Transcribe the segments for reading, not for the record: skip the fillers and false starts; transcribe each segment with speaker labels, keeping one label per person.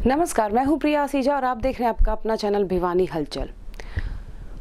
Speaker 1: नमस्कार, मैं हूं प्रिया सीजा और आप देख रहे हैं आपका अपना चैनल भिवानी हलचल।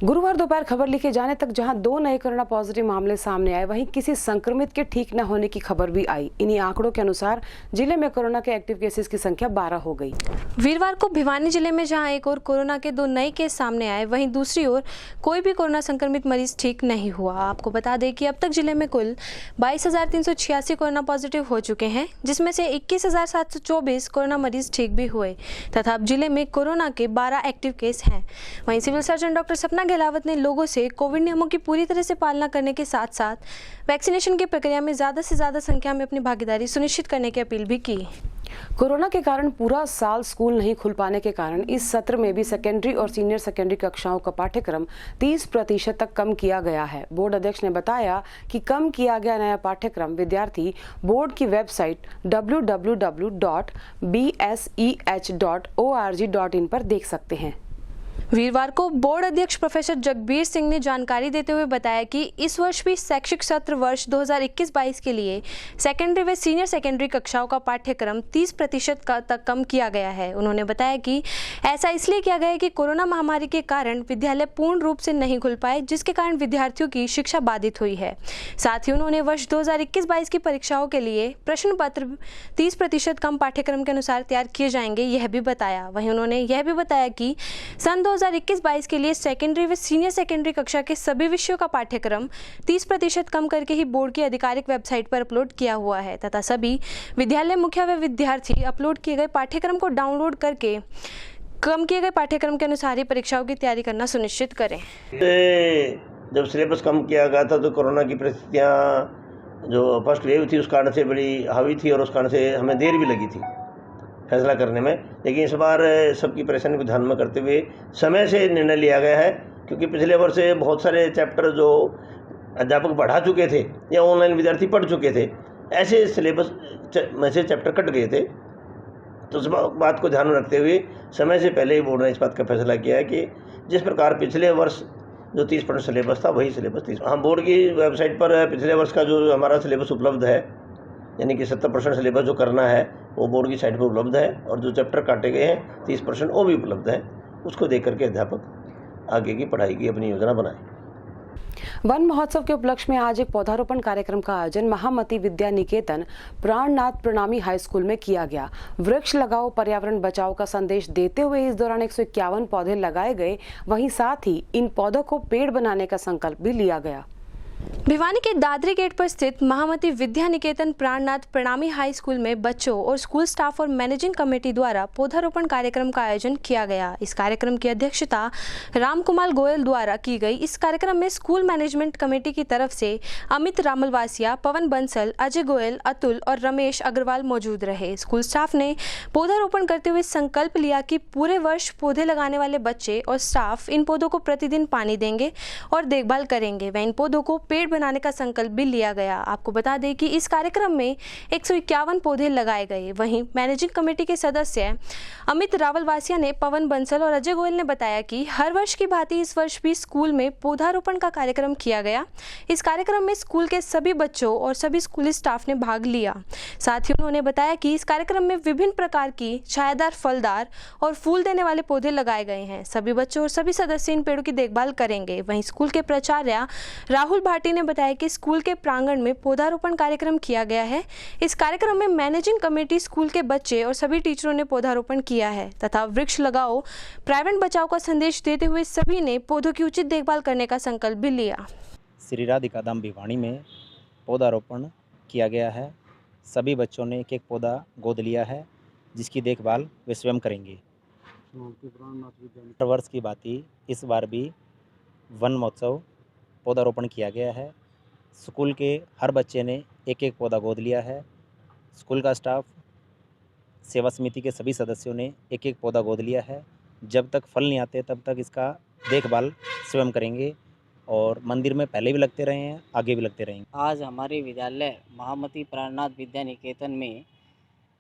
Speaker 1: गुरुवार दोपहर खबर लिखे जाने तक जहां 2 नए कोरोना पॉजिटिव मामले सामने आए, वहीं किसी संक्रमित के ठीक न होने की खबर भी आई। इन्हीं आंकड़ों के अनुसार जिले में कोरोना के एक्टिव केसेस की संख्या 12 हो गई।
Speaker 2: वीरवार को भिवानी जिले में जहां एक और कोरोना के 2 नए केस सामने आए, वहीं दूसरी ओर कोई भी कोरोना संक्रमित मरीज ठीक नहीं हुआ। आपको बता दें कि अब तक जिले में कुल 22,386 कोरोना पॉजिटिव हो चुके हैं, जिसमें से 21,724 कोरोना मरीज ठीक भी हुए तथा अब जिले में कोरोना के 12 एक्टिव केस हैं। वहीं सिविल सर्जन डॉक्टर सपना गहलावत ने लोगों से कोविड नियमों की पूरी तरह से पालना करने के साथ साथ वैक्सीनेशन की प्रक्रिया में ज़्यादा से ज़्यादा संख्या में अपनी भागीदारी सुनिश्चित करने की अपील भी की।
Speaker 1: कोरोना के कारण पूरा साल स्कूल नहीं खुल पाने के कारण इस सत्र में भी सेकेंडरी और सीनियर सेकेंडरी कक्षाओं का पाठ्यक्रम 30% तक कम किया गया है। बोर्ड अध्यक्ष ने बताया कि कम किया गया नया पाठ्यक्रम विद्यार्थी बोर्ड की वेबसाइट www.bseh.org.in पर देख सकते हैं।
Speaker 2: वीरवार को बोर्ड अध्यक्ष प्रोफेसर जगबीर सिंह ने जानकारी देते हुए बताया कि इस वर्ष भी शैक्षिक सत्र वर्ष 2021-22 के लिए सेकेंडरी व सीनियर सेकेंडरी कक्षाओं का पाठ्यक्रम 30% तक कम किया गया है। उन्होंने बताया कि ऐसा इसलिए किया गया है कि कोरोना महामारी के कारण विद्यालय पूर्ण रूप से नहीं खुल पाए, जिसके कारण विद्यार्थियों की शिक्षा बाधित हुई है। साथ ही उन्होंने वर्ष 2021-22 की परीक्षाओं के लिए प्रश्न पत्र 30% कम पाठ्यक्रम के अनुसार तैयार किए जाएंगे, यह भी बताया। वहीं उन्होंने यह भी बताया कि सन 2021-22 के लिए सेकेंडरी व सीनियर सेकेंडरी कक्षा के सभी विषयों का पाठ्यक्रम 30% कम करके ही बोर्ड की आधिकारिक वेबसाइट पर अपलोड किया हुआ है तथा सभी विद्यालय मुखिया व विद्यार्थी अपलोड किए गए पाठ्यक्रम को डाउनलोड करके कम किए गए पाठ्यक्रम के अनुसार ही परीक्षाओं की तैयारी करना सुनिश्चित करें।
Speaker 3: जब सिलेबस कम किया गया था तो कोरोना की परिस्थितियाँ जो फर्स्ट वेव थी उस कारण से बड़ी हावी थी और उस कारण से हमें देर भी लगी थी फैसला करने में। लेकिन इस बार सबकी परेशानी को ध्यान में करते हुए समय से निर्णय लिया गया है, क्योंकि पिछले वर्ष बहुत सारे चैप्टर जो अध्यापक पढ़ा चुके थे या ऑनलाइन विद्यार्थी पढ़ चुके थे, ऐसे सिलेबस में से चैप्टर कट गए थे। तो उस बात को ध्यान में रखते हुए समय से पहले ही बोर्ड ने इस बात का फैसला किया है कि जिस प्रकार पिछले वर्ष जो 30% सिलेबस था वही सिलेबस 30। हाँ, बोर्ड की वेबसाइट पर पिछले वर्ष का जो हमारा सिलेबस उपलब्ध है, यानी कि 70% सिलेबस जो करना है वो बोर्ड की साइट पर उपलब्ध है, और जो चैप्टर काटे गए हैं 30% वो भी उपलब्ध है। उसको देख करके अध्यापक आगे की पढ़ाई की अपनी योजना बनाए।
Speaker 1: वन महोत्सव के उपलक्ष्य में आज एक पौधारोपण कार्यक्रम का आयोजन महामती विद्या निकेतन प्राणनाथ प्रणामी हाई स्कूल में किया गया। वृक्ष लगाओ पर्यावरण बचाओ का संदेश देते हुए इस दौरान 151 पौधे लगाए गए। वहीं साथ ही इन पौधों को पेड़ बनाने का संकल्प भी लिया गया।
Speaker 2: भिवानी के दादरी गेट पर स्थित महामती विद्या निकेतन प्राणनाथ प्रणामी हाई स्कूल में बच्चों और स्कूल स्टाफ और मैनेजिंग कमेटी द्वारा पौधारोपण कार्यक्रम का आयोजन किया गया। इस कार्यक्रम की अध्यक्षता रामकुमार गोयल द्वारा की गई। इस कार्यक्रम में स्कूल मैनेजमेंट कमेटी की तरफ से अमित रामलवासिया, पवन बंसल, अजय गोयल, अतुल और रमेश अग्रवाल मौजूद रहे। स्कूल स्टाफ ने पौधारोपण करते हुए संकल्प लिया कि पूरे वर्ष पौधे लगाने वाले बच्चे और स्टाफ इन पौधों को प्रतिदिन पानी देंगे और देखभाल करेंगे व इन पौधों को पेड़ बनाने का संकल्प भी लिया गया। आपको बता दें कि इस कार्यक्रम में 151 पौधे लगाए गए। वहीं मैनेजिंग कमेटी के सदस्य अमित रावलवासिया ने, पवन बंसल और अजय गोयल ने बताया कि हर वर्ष की भांति इस वर्ष भी स्कूल में पौधारोपण का कार्यक्रम किया गया। इस कार्यक्रम में स्कूल के सभी बच्चों और सभी स्कूली स्टाफ ने भाग लिया। साथ ही उन्होंने बताया कि इस कार्यक्रम में विभिन्न प्रकार की छायादार, फलदार और फूल देने वाले पौधे लगाए गए हैं। सभी बच्चों और सभी सदस्य इन पेड़ों की देखभाल करेंगे। वहीं स्कूल के प्राचार्य राहुल भाटी ने बताया कि स्कूल के प्रांगण में पौधारोपण कार्यक्रम किया गया है। इस कार्यक्रम में मैनेजिंग कमेटी, स्कूल के बच्चे और सभी टीचरों ने पौधारोपण किया है तथा वृक्ष लगाओ पर्यावरण बचाओ का संदेश देते हुए सभी ने पौधों की उचित देखभाल करने का संकल्प भी लिया।
Speaker 4: श्री राधिका धाम भिवानी में पौधारोपण किया गया है। सभी बच्चों ने एक एक पौधा गोद लिया है, जिसकी देखभाल वे स्वयं करेंगे। हर वर्ष की भांति इस बार भी वन महोत्सव पौधारोपण किया गया है। स्कूल के हर बच्चे ने एक एक पौधा गोद लिया है। स्कूल का स्टाफ, सेवा समिति के सभी सदस्यों ने एक एक पौधा गोद लिया है। जब तक फल नहीं आते तब तक इसका देखभाल स्वयं करेंगे और मंदिर में पहले भी लगते रहे हैं, आगे भी लगते रहेंगे।
Speaker 5: आज हमारे विद्यालय महामती प्राणनाथ विद्या निकेतन में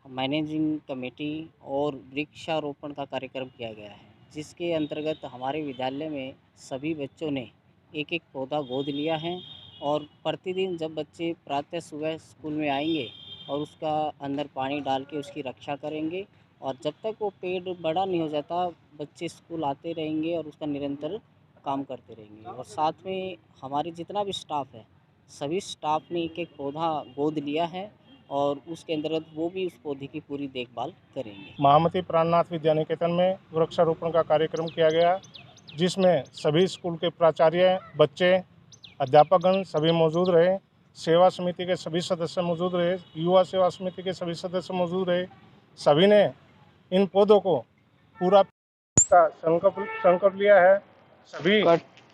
Speaker 5: मैनेजिंग कमेटी और वृक्षारोपण का कार्यक्रम किया गया है, जिसके अंतर्गत हमारे विद्यालय में सभी बच्चों ने एक एक पौधा गोद लिया है और प्रतिदिन जब बच्चे प्रातः सुबह स्कूल में आएंगे और उसका अंदर पानी डाल के उसकी रक्षा करेंगे और जब तक वो पेड़ बड़ा नहीं हो जाता बच्चे स्कूल आते रहेंगे और उसका निरंतर काम करते रहेंगे। और साथ में हमारे जितना भी स्टाफ है सभी स्टाफ ने एक एक पौधा गोद लिया है और उसके अंतर्गत वो भी उस पौधे की पूरी देखभाल करेंगे।
Speaker 6: महामती प्राणनाथ विद्या निकेतन में वृक्षारोपण का कार्यक्रम किया गया, जिसमें सभी स्कूल के प्राचार्य, बच्चे, अध्यापकगण सभी मौजूद रहे। सेवा समिति के सभी सदस्य मौजूद रहे, युवा सेवा समिति के सभी सदस्य मौजूद रहे। सभी ने इन पौधों को पूरा का संकल्प लिया है। सभी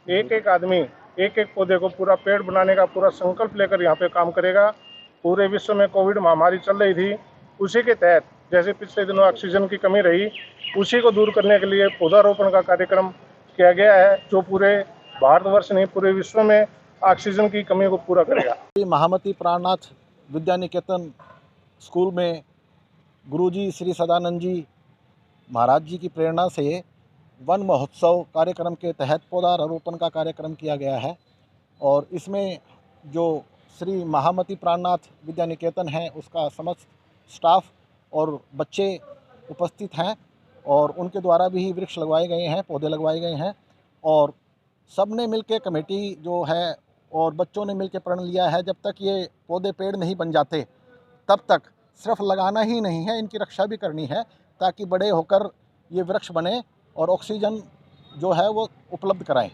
Speaker 6: एक एक आदमी एक एक पौधे को पूरा पेड़ बनाने का पूरा संकल्प लेकर यहाँ पे काम करेगा। पूरे विश्व में कोविड महामारी चल रही थी, उसी के तहत जैसे पिछले दिनों ऑक्सीजन की कमी रही, उसी को दूर करने के लिए पौधारोपण का कार्यक्रम किया गया है, जो पूरे भारतवर्ष नहीं पूरे विश्व में ऑक्सीजन की कमी को पूरा करेगा।
Speaker 7: महामती प्राणनाथ विद्या निकेतन स्कूल में गुरुजी श्री सदानंद जी महाराज जी की प्रेरणा से वन महोत्सव कार्यक्रम के तहत पौधारोपण का कार्यक्रम किया गया है। और इसमें जो श्री महामती प्राणनाथ विद्या निकेतन है उसका समस्त स्टाफ और बच्चे उपस्थित हैं और उनके द्वारा भी वृक्ष लगवाए गए हैं, पौधे लगवाए गए हैं। और सब ने मिलकर कमेटी जो है और बच्चों ने मिलकर प्रण लिया है, जब तक ये पौधे पेड़ नहीं बन जाते तब तक सिर्फ लगाना ही नहीं है, इनकी रक्षा भी करनी है ताकि बड़े होकर ये वृक्ष बने और ऑक्सीजन जो है वो उपलब्ध कराएं।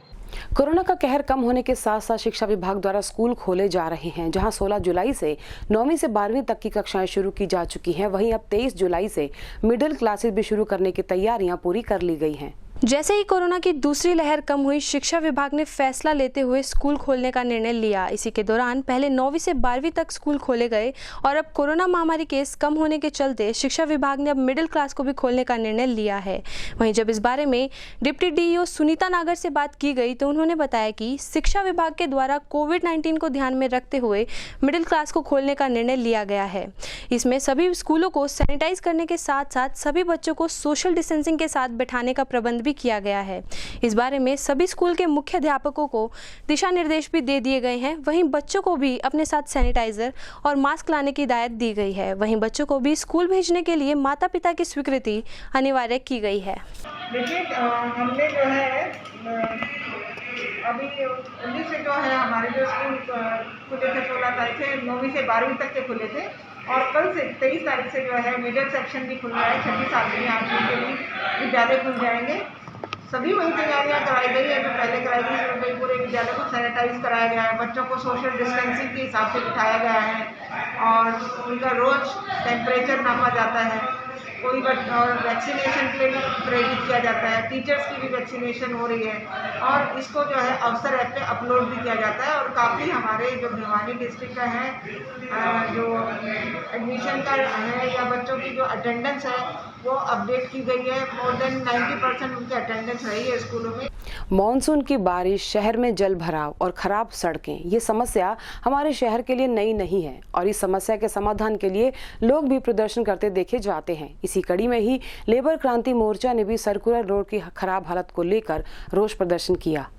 Speaker 1: कोरोना का कहर कम होने के साथ साथ शिक्षा विभाग द्वारा स्कूल खोले जा रहे हैं, जहां 16 जुलाई से 9वीं से 12वीं तक की कक्षाएं शुरू की जा चुकी हैं। वहीं अब 23 जुलाई से मिडिल क्लासेस भी शुरू करने की तैयारियां पूरी कर ली गई हैं।
Speaker 2: जैसे ही कोरोना की दूसरी लहर कम हुई, शिक्षा विभाग ने फैसला लेते हुए स्कूल खोलने का निर्णय लिया। इसी के दौरान पहले 9वीं से 12वीं तक स्कूल खोले गए और अब कोरोना महामारी केस कम होने के चलते शिक्षा विभाग ने अब मिडिल क्लास को भी खोलने का निर्णय लिया है। वहीं जब इस बारे में डिप्टी डीईओ सुनीता नागर से बात की गई तो उन्होंने बताया कि शिक्षा विभाग के द्वारा कोविड-19 को ध्यान में रखते हुए मिडिल क्लास को खोलने का निर्णय लिया गया है। इसमें सभी स्कूलों को सैनिटाइज करने के साथ साथ सभी बच्चों को सोशल डिस्टेंसिंग के साथ बैठाने का प्रबंध किया गया है। इस बारे में सभी स्कूल के मुख्य अध्यापकों को दिशा निर्देश भी दे दिए गए हैं। वहीं बच्चों को भी अपने साथ सैनिटाइजर और मास्क लाने की हिदायत दी गई है। वहीं बच्चों को भी स्कूल भेजने के लिए माता पिता की स्वीकृति अनिवार्य की गई है।
Speaker 8: देखिए हमने जो है अभी 19 से जो है हमारे जो स्कूल खुले थे 16 तारीख से 9वीं से 12वीं तक के खुले थे और कल से 23 तारीख से जो है मिडिल सेक्शन भी खुल रहा है। 6वीं 7वीं 8वीं के भी विद्यालय खुल जाएंगे। सभी वही तैयारियां कराई गई है जो पहले कराई गई। पूरे विद्यालय को सैनिटाइज कराया गया है, बच्चों को सोशल डिस्टेंसिंग के हिसाब से बिठाया गया है और उनका रोज टेम्परेचर नापा जाता है। कोई और वैक्सीनेशन के लिए भी प्रेरित किया जाता है। टीचर्स की भी वैक्सीनेशन हो रही है और इसको जो है अवसर ऐप पे अपलोड भी किया जाता है। और काफ़ी हमारे जो भिवानी डिस्ट्रिक्ट का है जो एडमिशन का है या बच्चों की जो अटेंडेंस है वो अपडेट की गई है। मोर देन 90% उनकी अटेंडेंस रही है स्कूलों में।
Speaker 1: मॉनसून की बारिश, शहर में जल भराव और खराब सड़कें, ये समस्या हमारे शहर के लिए नई नहीं है और इस समस्या के समाधान के लिए लोग भी प्रदर्शन करते देखे जाते हैं। इसी कड़ी में ही लेबर क्रांति मोर्चा ने भी सर्कुलर रोड की खराब हालत को लेकर रोष प्रदर्शन किया।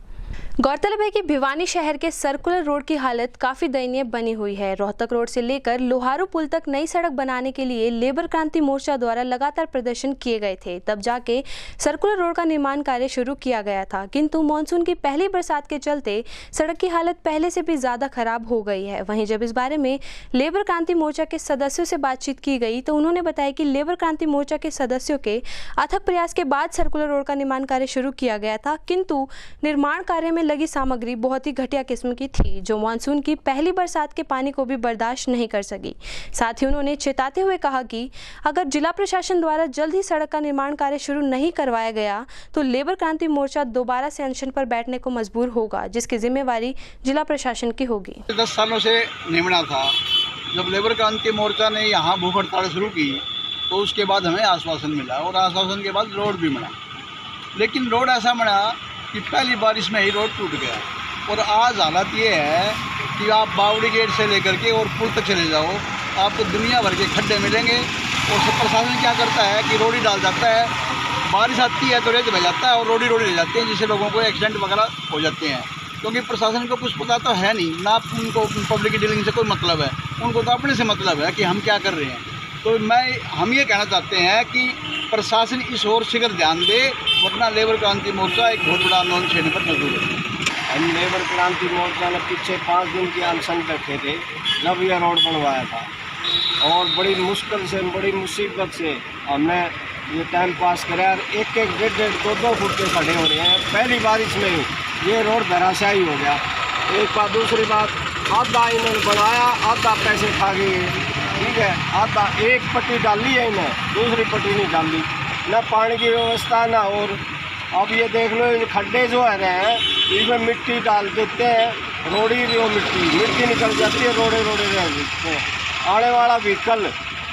Speaker 2: गौरतलब है कि भिवानी शहर के सर्कुलर रोड की हालत काफ़ी दयनीय बनी हुई है। रोहतक रोड से लेकर लोहारू पुल तक नई सड़क बनाने के लिए लेबर क्रांति मोर्चा द्वारा लगातार प्रदर्शन किए गए थे, तब जाके सर्कुलर रोड का निर्माण कार्य शुरू किया गया था। किंतु मानसून की पहली बरसात के चलते सड़क की हालत पहले से भी ज़्यादा खराब हो गई है। वहीं जब इस बारे में लेबर क्रांति मोर्चा के सदस्यों से बातचीत की गई तो उन्होंने बताया कि लेबर क्रांति मोर्चा के सदस्यों के अथक प्रयास के बाद सर्कुलर रोड का निर्माण कार्य शुरू किया गया था, किंतु निर्माण कार्य में लगी सामग्री बहुत ही घटिया किस्म की थी, जो मानसून की पहली बरसात के पानी को भी बर्दाश्त नहीं कर सकी। साथ ही उन्होंने चेताते हुए कहा कि अगर जिला प्रशासन द्वारा जल्द ही सड़क का निर्माण कार्य शुरू नहीं करवाया गया तो लेबर क्रांति मोर्चा दोबारा से अनशन पर बैठने को मजबूर होगा, जिसकी जिम्मेवारी जिला प्रशासन की होगी।
Speaker 9: 10 सालों से निमड़ा था। जब लेबर क्रांति मोर्चा ने यहाँ भूख हड़ताल शुरू की तो उसके बाद हमें आश्वासन मिला और आश्वासन के बाद रोड भी बना, लेकिन रोड ऐसा बना कि पहली बारिश में ही रोड टूट गया। और आज हालत ये है कि आप बावड़ी गेट से लेकर के और पुल तक चले जाओ, आपको दुनिया भर के खड्डे मिलेंगे। और सब प्रशासन क्या करता है कि रोड ही डाल जाता है, बारिश आती है तो रेत बह जाता है और रोड ही ले जाते हैं, जिससे लोगों को एक्सीडेंट वगैरह हो जाते हैं। क्योंकि प्रशासन को कुछ पता तो है नहीं ना, उनको पब्लिक की डीलिंग से कोई मतलब है, उनको तो अपने से मतलब है कि हम क्या कर रहे हैं। तो हम ये कहना चाहते हैं कि प्रशासन इस ओर शीघ्र ध्यान दे, वरना लेबर क्रांति मोर्चा एक बहुत बड़ा आंदोलन छेड़ने पर मजबूर है।
Speaker 10: हम लेबर क्रांति मोर्चा ने पीछे 5 दिन की अनशन बैठे थे जब यह रोड बनवाया था, और बड़ी मुश्किल से, बड़ी मुसीबत से हमने ये टाइम पास कराया। एक 1.5-2 फुट के खड़े हो रहे हैं। पहली बारिश में ये रोड धराशायी हो गया। एक बात, दूसरी बात, आधा इन्होंने बनाया, आधा पैसे खा गए, ठीक है। आधा एक पट्टी डाली है इन्हें, दूसरी पट्टी नहीं डाली, न पानी की व्यवस्था ना। और अब ये देख लो, इन खड्डे जो है रहे हैं इसमें मिट्टी डाल देते हैं, रोड़ी वो मिट्टी निकल जाती है, रोड़े रह जाते हैं। आने वाला व्हीकल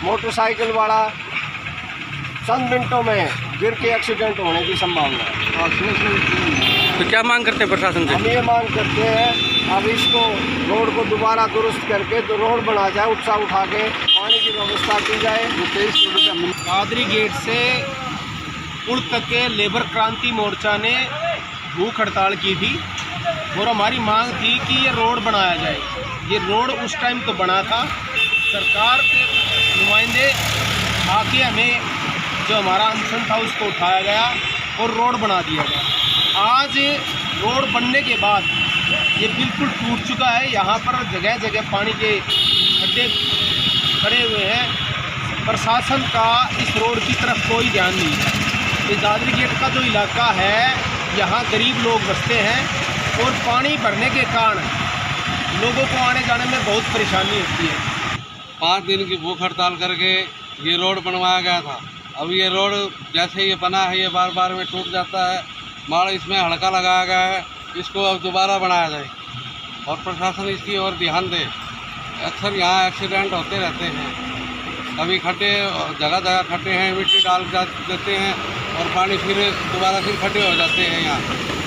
Speaker 10: मोटरसाइकिल वाला चंद मिनटों में गिर के एक्सीडेंट होने की संभावना है।
Speaker 11: तो क्या मांग करते हैं प्रशासन से?
Speaker 10: हम ये मांग करते हैं अब इसको रोड को दोबारा दुरुस्त करके तो रोड बना जाए, उत्साह उठा के पानी की व्यवस्था की जाए।
Speaker 11: दादरी गेट से पुल तक के लेबर क्रांति मोर्चा ने भूख हड़ताल की थी और हमारी मांग थी कि ये रोड बनाया जाए। ये रोड उस टाइम तो बना था, सरकार के नुमाइंदे आके हमें जो हमारा अनशन था उसको उठाया गया और रोड बना दिया गया। आज रोड बनने के बाद ये बिल्कुल टूट चुका है। यहाँ पर जगह जगह पानी के खड्डे खड़े हुए हैं। प्रशासन का इस रोड की तरफ कोई ध्यान नहीं है। ये दादरी गेट का जो इलाका है, यहाँ गरीब लोग बसते हैं और पानी भरने के कारण लोगों को आने जाने में बहुत परेशानी होती है।
Speaker 12: 5 दिन की भूख हड़ताल करके ये रोड बनवाया गया था। अब ये रोड जैसे ये बना है, ये बार बार में टूट जाता है। माड़ इसमें हड़का लगाया गया है, इसको अब दोबारा बनाया जाए और प्रशासन इसकी ओर ध्यान दे। अक्सर यहाँ एक्सीडेंट होते रहते हैं, कभी खड्डे, जगह जगह खड्डे हैं, मिट्टी डाल देते हैं और पानी फिर दोबारा खड्डे हो जाते हैं। यहाँ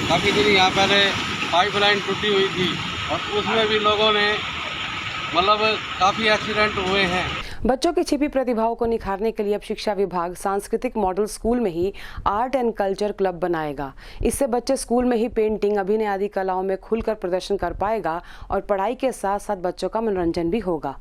Speaker 12: काफ़ी दिन यहाँ पहले पाइपलाइन टूटी हुई थी और उसमें भी लोगों ने काफ़ी एक्सीडेंट हुए हैं।
Speaker 1: बच्चों की छिपी प्रतिभाओं को निखारने के लिए अब शिक्षा विभाग सांस्कृतिक मॉडल स्कूल में ही आर्ट एंड कल्चर क्लब बनाएगा। इससे बच्चे स्कूल में ही पेंटिंग, अभिनय आदि कलाओं में खुलकर प्रदर्शन कर पाएगा और पढ़ाई के साथ साथ बच्चों का मनोरंजन भी होगा।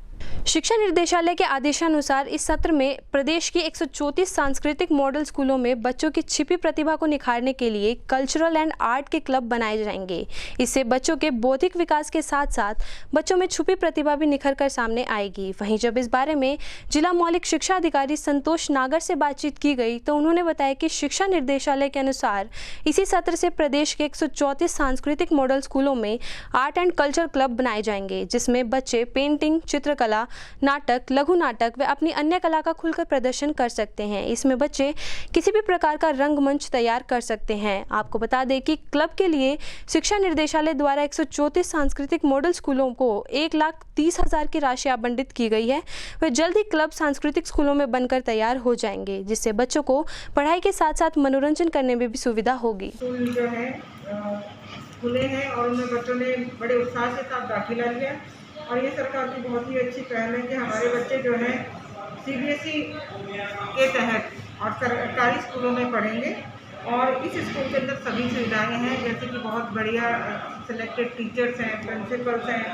Speaker 2: शिक्षा निर्देशालय के आदेशानुसार इस सत्र में प्रदेश की 134 सांस्कृतिक मॉडल स्कूलों में बच्चों की छिपी प्रतिभा को निखारने के लिए कल्चरल एंड आर्ट के क्लब बनाए जाएंगे। इससे बच्चों के बौद्धिक विकास के साथ साथ बच्चों में छुपी प्रतिभा भी निखर कर सामने आएगी। वहीं जब इस बारे में जिला मौलिक शिक्षा अधिकारी संतोष नागर से बातचीत की गई तो उन्होंने बताया कि शिक्षा निर्देशालय के अनुसार इसी सत्र से प्रदेश के 134 सांस्कृतिक मॉडल स्कूलों में आर्ट एंड कल्चर क्लब बनाए जाएंगे, जिसमें बच्चे पेंटिंग, चित्रकला, नाटक, लघु नाटक व अपनी अन्य कला का खुलकर प्रदर्शन कर सकते हैं। इसमें बच्चे किसी भी प्रकार का रंगमंच तैयार कर सकते हैं। आपको बता दें कि क्लब के लिए शिक्षा निर्देशालय द्वारा 134 सांस्कृतिक मॉडल स्कूलों को 1,30,000 की राशि आवंटित की गई है। वे जल्द ही क्लब सांस्कृतिक स्कूलों में बनकर तैयार हो जाएंगे, जिससे बच्चों को पढ़ाई के साथ साथ मनोरंजन करने में भी सुविधा होगी।
Speaker 8: स्कूल जो है खुले हैं और उनमें बच्चों ने बड़े उत्साह के साथ दाखिला लिया और ये सरकार की बहुत ही अच्छी पहल है कि हमारे बच्चे जो हैं CBSE के तहत और सरकारी स्कूलों में पढ़ेंगे और इस स्कूल के अंदर सभी सुविधाएं हैं, जैसे कि बहुत बढ़िया सिलेक्टेड टीचर्स हैं, प्रिंसिपल्स हैं,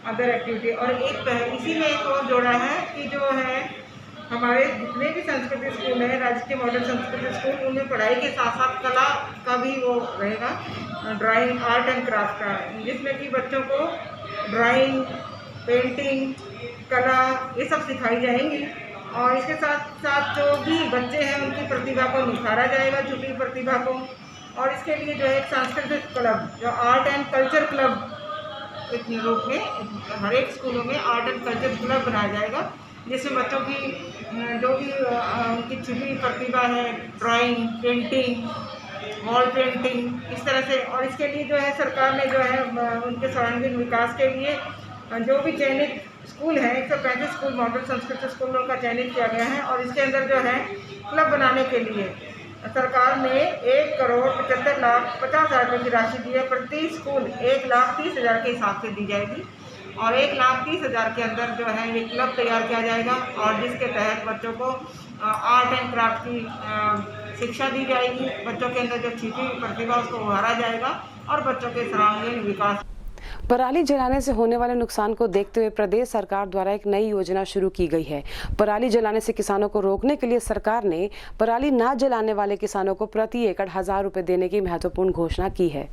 Speaker 8: अदर एक्टिविटी। और इसी में एक और जोड़ा है कि जो है हमारे जितने भी संस्कृति स्कूल हैं, राजकीय मॉडल संस्कृति स्कूल, उनमें पढ़ाई के साथ साथ कला का भी वो रहेगा, ड्राइंग, आर्ट एंड क्राफ्ट का, जिसमें कि बच्चों को ड्राइंग, पेंटिंग, कला ये सब सिखाई जाएंगी। और इसके साथ साथ जो भी बच्चे हैं उनकी प्रतिभा को निखारा जाएगा, छुपी प्रतिभा को। और इसके लिए जो है एक सांस्कृतिक क्लब, जो आर्ट एंड कल्चर क्लब एक रूप में हर एक स्कूलों में आर्ट एंड कल्चर क्लब बनाया जाएगा, जिसमें बच्चों की जो भी उनकी छुपी प्रतिभा है, ड्राइंग, पेंटिंग, वॉल पेंटिंग, इस तरह से। और इसके लिए जो है सरकार ने जो है उनके सर्वांगीण विकास के लिए जो भी चयनित स्कूल है, 135 स्कूल मॉडल संस्कृत स्कूलों का चयनित किया गया है। और इसके अंदर जो है क्लब बनाने के लिए सरकार ने 1,75,50,000 रुपये की राशि दी है। प्रति स्कूल 1,30,000 के हिसाब से दी जाएगी और 1,30,000 के अंदर जो है ये क्लब तैयार किया जाएगा और जिसके तहत बच्चों को आर्ट एंड क्राफ्ट की शिक्षा दी जाएगी। बच्चों के अंदर जो छिपी प्रतिभा उसको उभारा जाएगा और बच्चों के सर्वांगीण विकास।
Speaker 1: पराली जलाने से होने वाले नुकसान को देखते हुए प्रदेश सरकार द्वारा एक नई योजना शुरू की गई है। पराली जलाने से किसानों को रोकने के लिए सरकार ने पराली न जलाने वाले किसानों को प्रति एकड़ 1000 रुपए देने की महत्वपूर्ण घोषणा की है।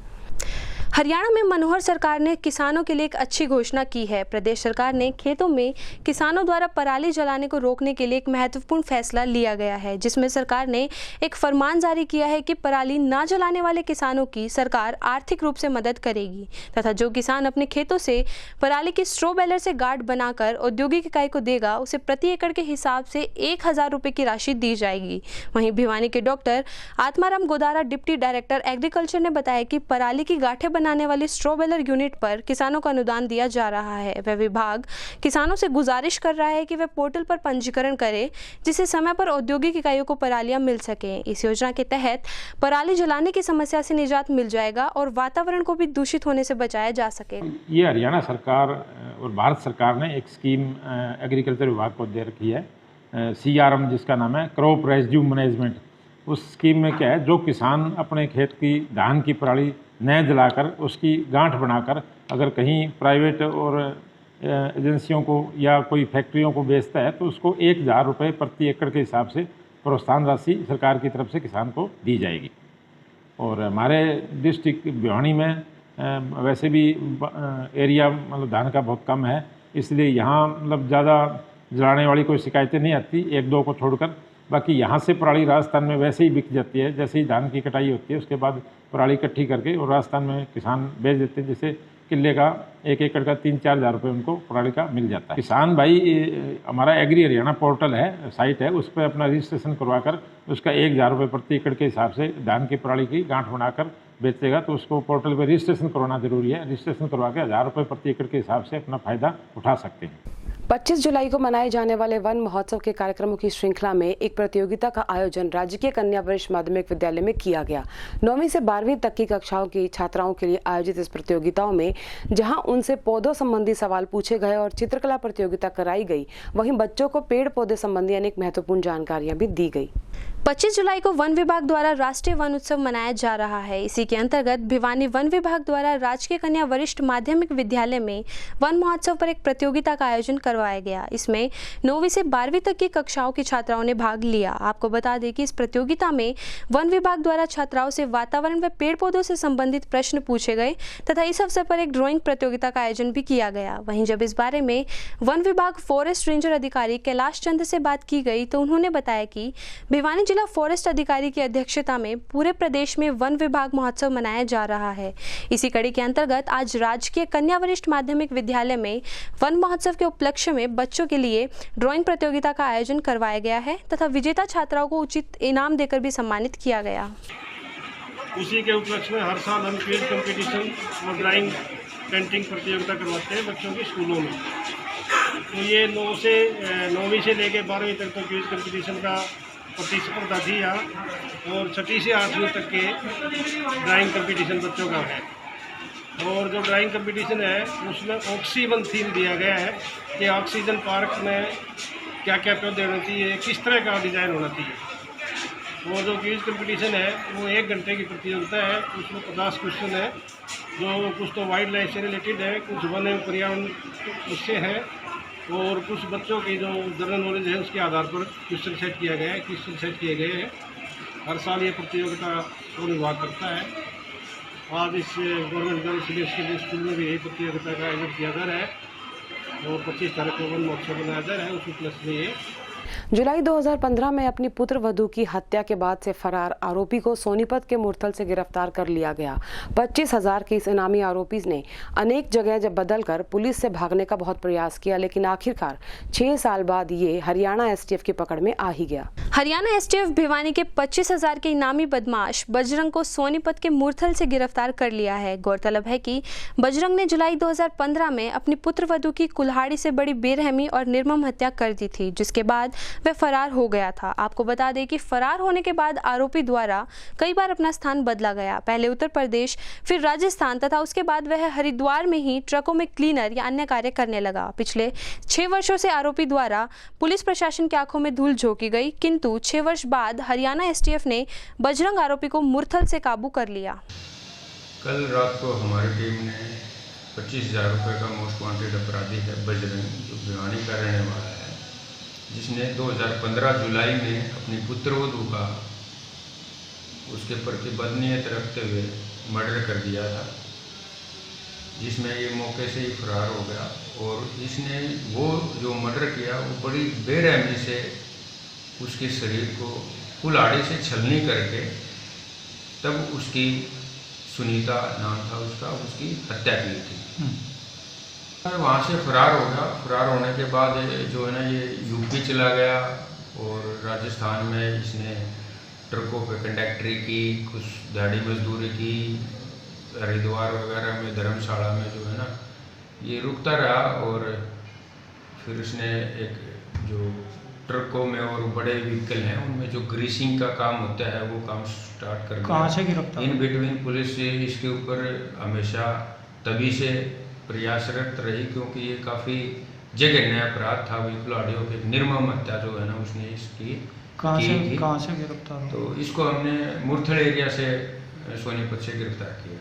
Speaker 2: हरियाणा में मनोहर सरकार ने किसानों के लिए एक अच्छी घोषणा की है। प्रदेश सरकार ने खेतों में किसानों द्वारा पराली जलाने को रोकने के लिए एक महत्वपूर्ण फैसला लिया गया है, जिसमें सरकार ने एक फरमान जारी किया है कि पराली ना जलाने वाले किसानों की सरकार आर्थिक रूप से मदद करेगी तथा जो किसान अपने खेतों से पराली की स्ट्रॉ बेलर से गार्ड बनाकर औद्योगिक इकाई को देगा, उसे प्रति एकड़ के हिसाब से 1000 रुपये की राशि दी जाएगी। वहीं भिवानी के doctor Atmaram Godara, deputy director agriculture, ने बताया कि पराली की गांठें बनाने वाली स्ट्रॉ बेलर यूनिट पर किसानों को अनुदान दिया जा रहा है। वह विभाग किसानों से गुजारिश कर रहा है कि वे पोर्टल पर पंजीकरण करें, जिससे समय पर औद्योगिक इकाइयों को परालियां मिल सके। इस योजना के तहत पराली जलाने की समस्या से निजात मिल जाएगा और वातावरण को भी दूषित होने से बचाया जा सके।
Speaker 13: ये हरियाणा सरकार और भारत सरकार ने एक स्कीम एग्रीकल्चर विभाग को दे रखी है, CRM, जिसका नाम है क्रॉप रेजिड्यू मैनेजमेंट। उस स्कीम में क्या है, जो किसान अपने खेत की धान की पराली न जलाकर उसकी गांठ बनाकर अगर कहीं प्राइवेट और एजेंसियों को या कोई फैक्ट्रियों को बेचता है तो उसको 1000 रुपये प्रति एकड़ के हिसाब से प्रोत्साहन राशि सरकार की तरफ से किसान को दी जाएगी। और हमारे डिस्ट्रिक्ट भिवानी में वैसे भी एरिया मतलब धान का बहुत कम है, इसलिए यहाँ मतलब ज़्यादा जलाने वाली कोई शिकायतें नहीं आती, 1-2 को छोड़कर। बाकी यहाँ से पराली राजस्थान में वैसे ही बिक जाती है, जैसे ही धान की कटाई होती है उसके बाद पराली इकट्ठी करके और राजस्थान में किसान बेच देते हैं, जैसे किले का 1 एकड़ का 3-4 हज़ार रुपये उनको पराली का मिल जाता है। किसान भाई हमारा एग्री हरियाणा पोर्टल है, साइट है, उस पर अपना रजिस्ट्रेशन करवाकर उसका 1000 रुपये प्रति एकड़ के हिसाब से धान की पराली की गांठ बनाकर बेचेगा तो उसको पोर्टल पर रजिस्ट्रेशन करवाना जरूरी है। रजिस्ट्रेशन करवा के 1000 रुपये प्रति एकड़ के हिसाब से अपना फ़ायदा उठा सकते हैं।
Speaker 1: 25 जुलाई को मनाए जाने वाले वन महोत्सव के कार्यक्रमों की श्रृंखला में एक प्रतियोगिता का आयोजन राजकीय कन्या वरिष्ठ माध्यमिक विद्यालय में किया गया। 9वीं से 12वीं तक की कक्षाओं की छात्राओं के लिए आयोजित इस प्रतियोगिताओं में जहां उनसे पौधों संबंधी सवाल पूछे गए और चित्रकला प्रतियोगिता कराई गई, वहीं बच्चों को पेड़ पौधे संबंधी अनेक महत्वपूर्ण जानकारियां भी दी गई।
Speaker 2: 25 जुलाई को वन विभाग द्वारा राष्ट्रीय वन उत्सव मनाया जा रहा है। इसी के अंतर्गत भिवानी वन विभाग द्वारा राजकीय कन्या वरिष्ठ माध्यमिक विद्यालय में वन महोत्सव पर एक प्रतियोगिता का आयोजन करवाया गया। इसमें 9वीं से 12वीं तक की कक्षाओं की छात्राओं ने भाग लिया। आपको बता दें कि इस प्रतियोगिता में वन विभाग द्वारा छात्राओं से वातावरण व पेड़ पौधों से संबंधित प्रश्न पूछे गए तथा इस अवसर पर एक ड्राइंग प्रतियोगिता का आयोजन भी किया गया। वहीं जब इस बारे में वन विभाग फॉरेस्ट रेंजर अधिकारी कैलाश चंद्र से बात की गई तो उन्होंने बताया कि भिवानी जिला फॉरेस्ट अधिकारी की अध्यक्षता में पूरे प्रदेश में वन विभाग महोत्सव मनाया जा रहा है। इसी कड़ी के अंतर्गत आज राजकीय कन्या वरिष्ठ माध्यमिक विद्यालय में वन महोत्सव के उपलक्ष्य में बच्चों के लिए ड्राइंग प्रतियोगिता का आयोजन करवाया गया है तथा विजेता छात्राओं को उचित इनाम देकर भी सम्मानित किया गया।
Speaker 14: उसी के उपलक्ष्य में हर साल हम क्विज कंपटीशन और ड्राइंग पेंटिंग प्रतियोगिता करवाते हैं बच्चों के स्कूलों में। तो ये 9वीं से लेकर 12वीं तक तो क्विज कंपटीशन का प्रतिस्पर्धा थी यहाँ और 6वीं से 8वीं तक के ड्राइंग कंपटीशन बच्चों का है। और जो ड्राइंग कंपटीशन है उसमें ऑक्सीजन थीम दिया गया है कि ऑक्सीजन पार्क में क्या क्या पौधे होने चाहिए, किस तरह का डिज़ाइन होना चाहिए। और जो क्विज कंपटीशन है वो 1 घंटे की प्रतियोगिता है। उसमें 50 क्वेश्चन है, जो कुछ तो वाइल्ड लाइफ से रिलेटेड है, कुछ वन एवं पर्यावरण उससे है और कुछ बच्चों की जो जनरल नॉलेज है उसके आधार पर क्वेश्चन सेट किए गए हैं। हर साल ये प्रतियोगिता वन विभाग करता है। आज इस government girls senior secondary school में भी यही प्रतियोगिता का आयोजन किया जा रहा है और 25 तारीख को वन महोत्सव मनाया जा रहा है। उस उपलक्ष्य में ये
Speaker 1: जुलाई 2015 में अपनी पुत्र वधू की हत्या के बाद से फरार आरोपी को सोनीपत के मुरथल से गिरफ्तार कर लिया गया। 25,000 के इस इनामी आरोपी ने अनेक जगह बदलकर पुलिस से भागने का बहुत प्रयास किया, लेकिन आखिरकार 6 साल बाद ये हरियाणा एसटीएफ की पकड़ में आ ही गया।
Speaker 2: हरियाणा एसटीएफ भिवानी के 25,000 के इनामी बदमाश बजरंग को सोनीपत के मुरथल से गिरफ्तार कर लिया है। गौरतलब है कि बजरंग ने जुलाई 2015 में अपनी पुत्र वधू की कुल्हाड़ी से बड़ी बेरहमी और निर्मम हत्या कर दी थी, जिसके बाद वह फरार हो गया था। आपको बता दें कि फरार होने के बाद आरोपी द्वारा कई बार अपना स्थान बदला गया, पहले उत्तर प्रदेश, फिर राजस्थान तथा उसके बाद वह हरिद्वार में ही ट्रकों में क्लीनर या अन्य कार्य करने लगा। पिछले 6 वर्षों से आरोपी द्वारा पुलिस प्रशासन की आंखों में धूल झोंकी गई, किंतु 6 वर्ष बाद हरियाणा एसटीएफ ने बजरंग आरोपी को मुरथल से काबू कर लिया।
Speaker 15: कल रात को हमारी टीम ने 25,000 रुपये का मोस्ट वांटेड अपराधी है बजरंग, जो भिवानी का रहने वाला है, जिसने 2015 जुलाई में अपनी पुत्रवधू का उसके प्रति बदनीयत रखते हुए मर्डर कर दिया था, जिसमें ये मौके से ही फरार हो गया। और इसने वो जो मर्डर किया वो बड़ी बेरहमी से उसके शरीर को कुल्हाड़ी से छलनी करके तब उसकी सुनीता नाम था उसका, उसकी हत्या की थी। वहाँ से फरार हो गया। फरार होने के बाद जो है ना ये यूपी चला गया और राजस्थान में इसने ट्रकों पे कंडक्टरी की, कुछ दिहाड़ी मजदूरी की, हरिद्वार वगैरह में धर्मशाला में जो है ना ये रुकता रहा। और फिर उसने एक जो ट्रकों में और बड़े व्हीकल हैं उनमें जो ग्रीसिंग का काम होता है वो काम स्टार्ट कर दिया।
Speaker 16: कहाँ से गिरफ्तार?
Speaker 15: इन बिटवीन पुलिस इसके ऊपर हमेशा तभी से प्रयासरत रही क्योंकि ये काफ़ी जघन्य अपराध था। वही कुल्हाड़ियों के निर्मम हत्या जो है ना उसने इसकी
Speaker 16: कहाँ से गिरफ्तार?
Speaker 15: तो इसको हमने मुरथल एरिया से सोनीपत से गिरफ्तार किया।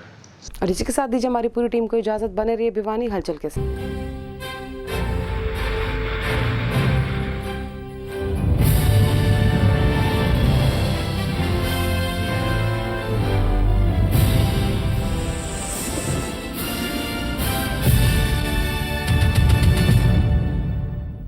Speaker 1: और इसी के साथ दीजिए हमारी पूरी टीम को इजाजत। बने रहिए भिवानी हलचल के साथ।